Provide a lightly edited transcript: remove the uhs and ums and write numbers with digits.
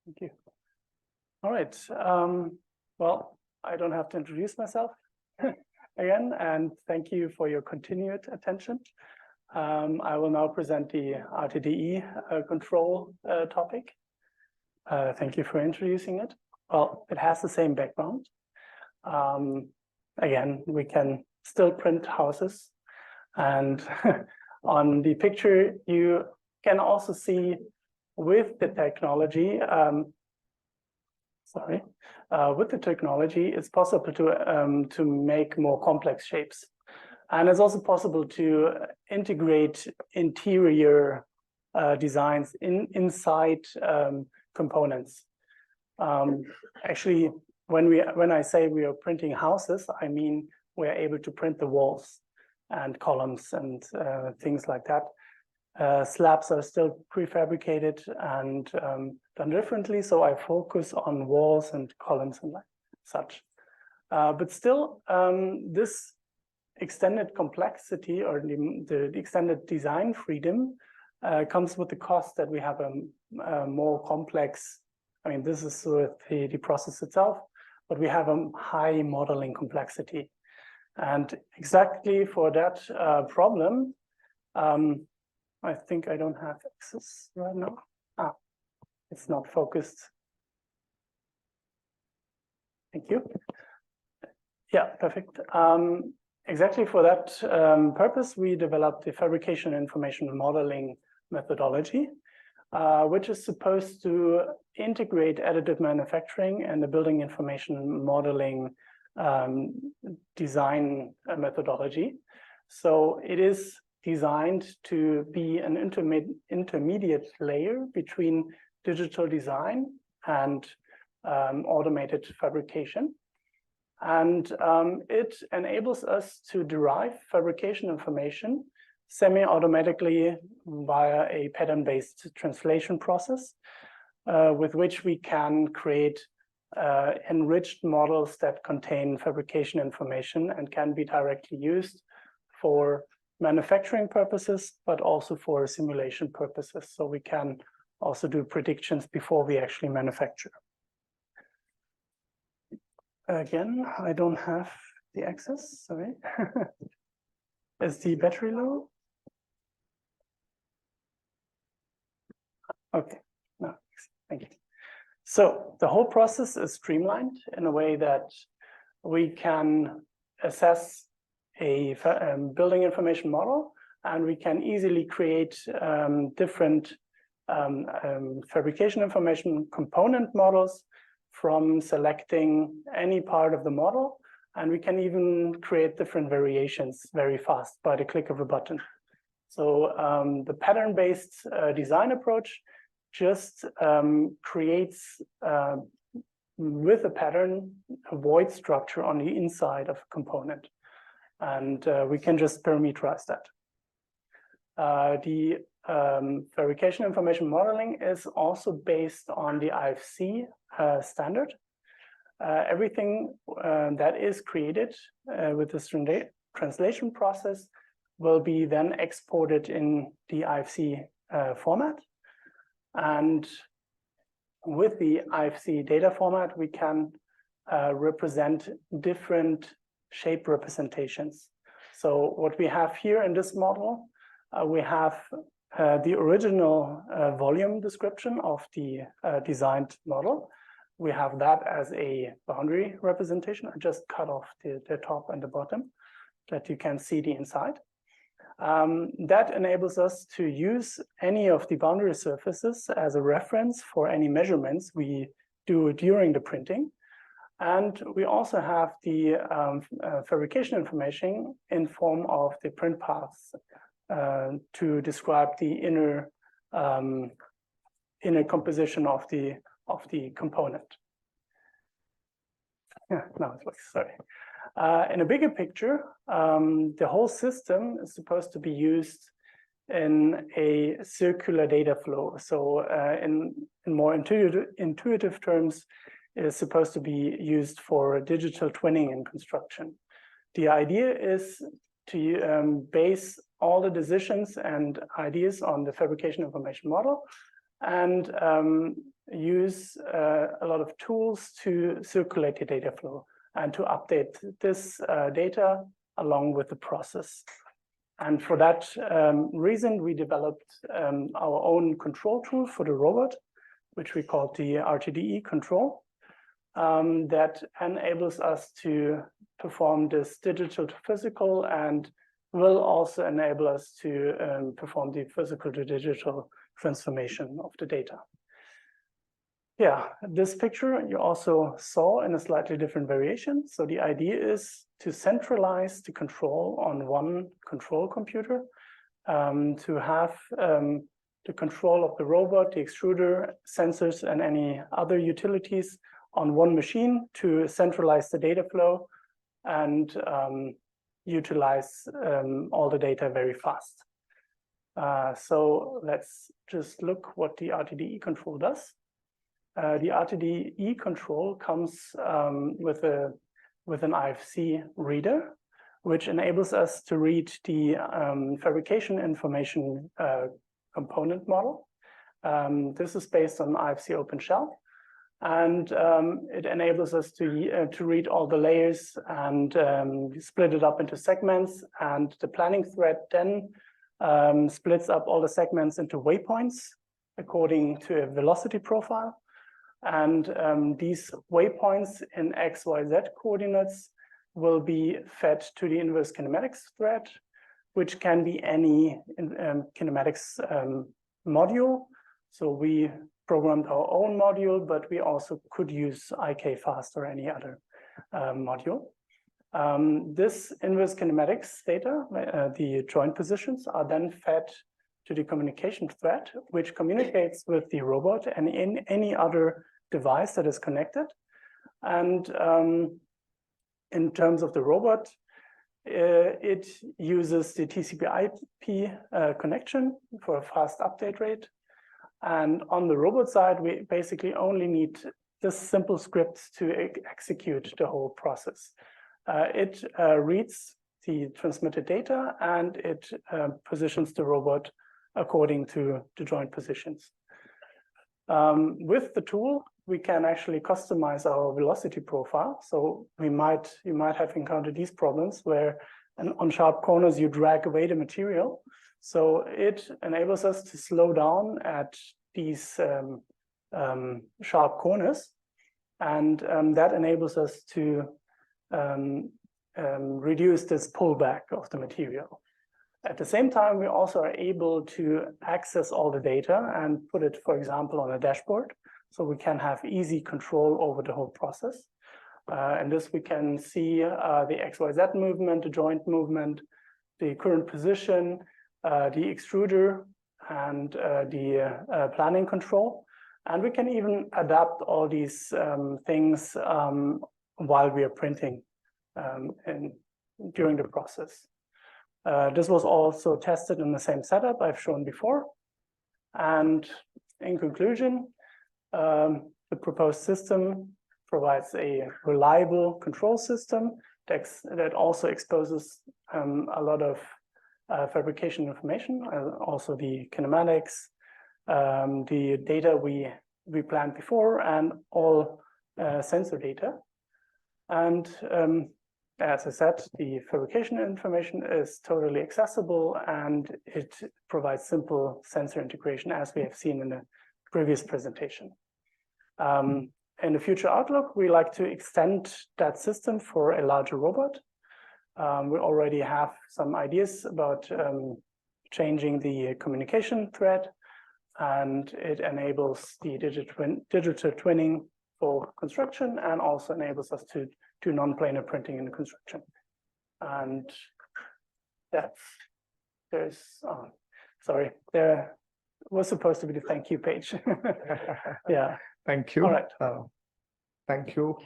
Thank you. All right. Well, I don't have to introduce myself again, and thank you for your continued attention. I will now present the RTDE control topic. Thank you for introducing it. Well, it has the same background. Again, we can still print houses, and on the picture you can also see with the technology, with the technology, it's possible to make more complex shapes, and it's also possible to integrate interior designs inside components. Actually, when I say we are printing houses, I mean we are able to print the walls and columns and things like that. Slabs are still prefabricated and done differently, so I focus on walls and columns and like such. But still, this extended complexity or the extended design freedom comes with the cost that we have a more complex. I mean, this is with the process itself, but we have a high modeling complexity, and exactly for that problem. I think I don't have access right now. It's not focused. Thank you. Yeah, perfect. Exactly for that purpose, we developed the Fabrication Information Modeling methodology, which is supposed to integrate additive manufacturing and the building information modeling design methodology. So it is designed to be an intermediate layer between digital design and automated fabrication. And it enables us to derive fabrication information semi-automatically via a pattern-based translation process, with which we can create enriched models that contain fabrication information and can be directly used for manufacturing purposes, but also for simulation purposes. So we can also do predictions before we actually manufacture. Again, I don't have the access, sorry. Is the battery low? Okay, no, thank you. So the whole process is streamlined in a way that we can assess a building information model, and we can easily create different fabrication information component models from selecting any part of the model, and we can even create different variations very fast by the click of a button. So the pattern-based design approach just creates with a pattern a void structure on the inside of a component. And we can just parameterize that. The fabrication information modeling is also based on the IFC standard. Everything that is created with this translation process will be then exported in the IFC format. And with the IFC data format, we can represent different shape representations. So what we have here in this model, we have the original volume description of the designed model. We have that as a boundary representation. I just cut off the top and the bottom that you can see the inside. That enables us to use any of the boundary surfaces as a reference for any measurements we do during the printing. And we also have the fabrication information in form of the print paths to describe the inner composition of the component. Yeah, no, it works, sorry. In a bigger picture, the whole system is supposed to be used in a circular data flow. So in more intuitive terms, it is supposed to be used for digital twinning and construction. The idea is to base all the decisions and ideas on the fabrication information model and use a lot of tools to circulate the data flow and to update this data along with the process. And for that reason, we developed our own control tool for the robot, which we called the RTDE Control, that enables us to perform this digital to physical and will also enable us to perform the physical to digital transformation of the data. Yeah, this picture you also saw in a slightly different variation. So the idea is to centralize the control on one control computer, to have the control of the robot, the extruder, sensors, and any other utilities on one machine to centralize the data flow and utilize all the data very fast. So let's just look what the RTDE control does. The RTDE control comes with an IFC reader, which enables us to read the fabrication information component model. This is based on IFC OpenShell, and it enables us to read all the layers and split it up into segments. And the planning thread then splits up all the segments into waypoints according to a velocity profile. And these waypoints in X, Y, Z coordinates will be fed to the inverse kinematics thread, which can be any kinematics module. So we programmed our own module, but we also could use IK-FAST or any other module. This inverse kinematics data, the joint positions, are then fed to the communication thread, which communicates with the robot and in any other device that is connected. And in terms of the robot, it uses the TCP/IP connection for a fast update rate. And on the robot side, we basically only need this simple script to execute the whole process. It reads the transmitted data and it positions the robot according to the joint positions. With the tool, we can actually customize our velocity profile. So you might have encountered these problems where on sharp corners you drag away the material. So it enables us to slow down at these sharp corners, and that enables us to reduce this pullback of the material. At the same time, we also are able to access all the data and put it, for example, on a dashboard, so we can have easy control over the whole process. And this we can see the XYZ movement, the joint movement, the current position, the extruder, and the planning control. And we can even adapt all these things while we are printing during the process. This was also tested in the same setup I've shown before. And in conclusion, the proposed system provides a reliable control system that also exposes a lot of fabrication information, also the kinematics, the data we planned before, and all sensor data. And as I said, the fabrication information is totally accessible and it provides simple sensor integration, as we have seen in the previous presentation. In the future outlook, we like to extend that system for a larger robot. We already have some ideas about changing the communication thread, and it enables the digital twinning for construction and also enables us to do non-planar printing in construction. And there was supposed to be the thank you page. Yeah. Thank you. All right. Thank you.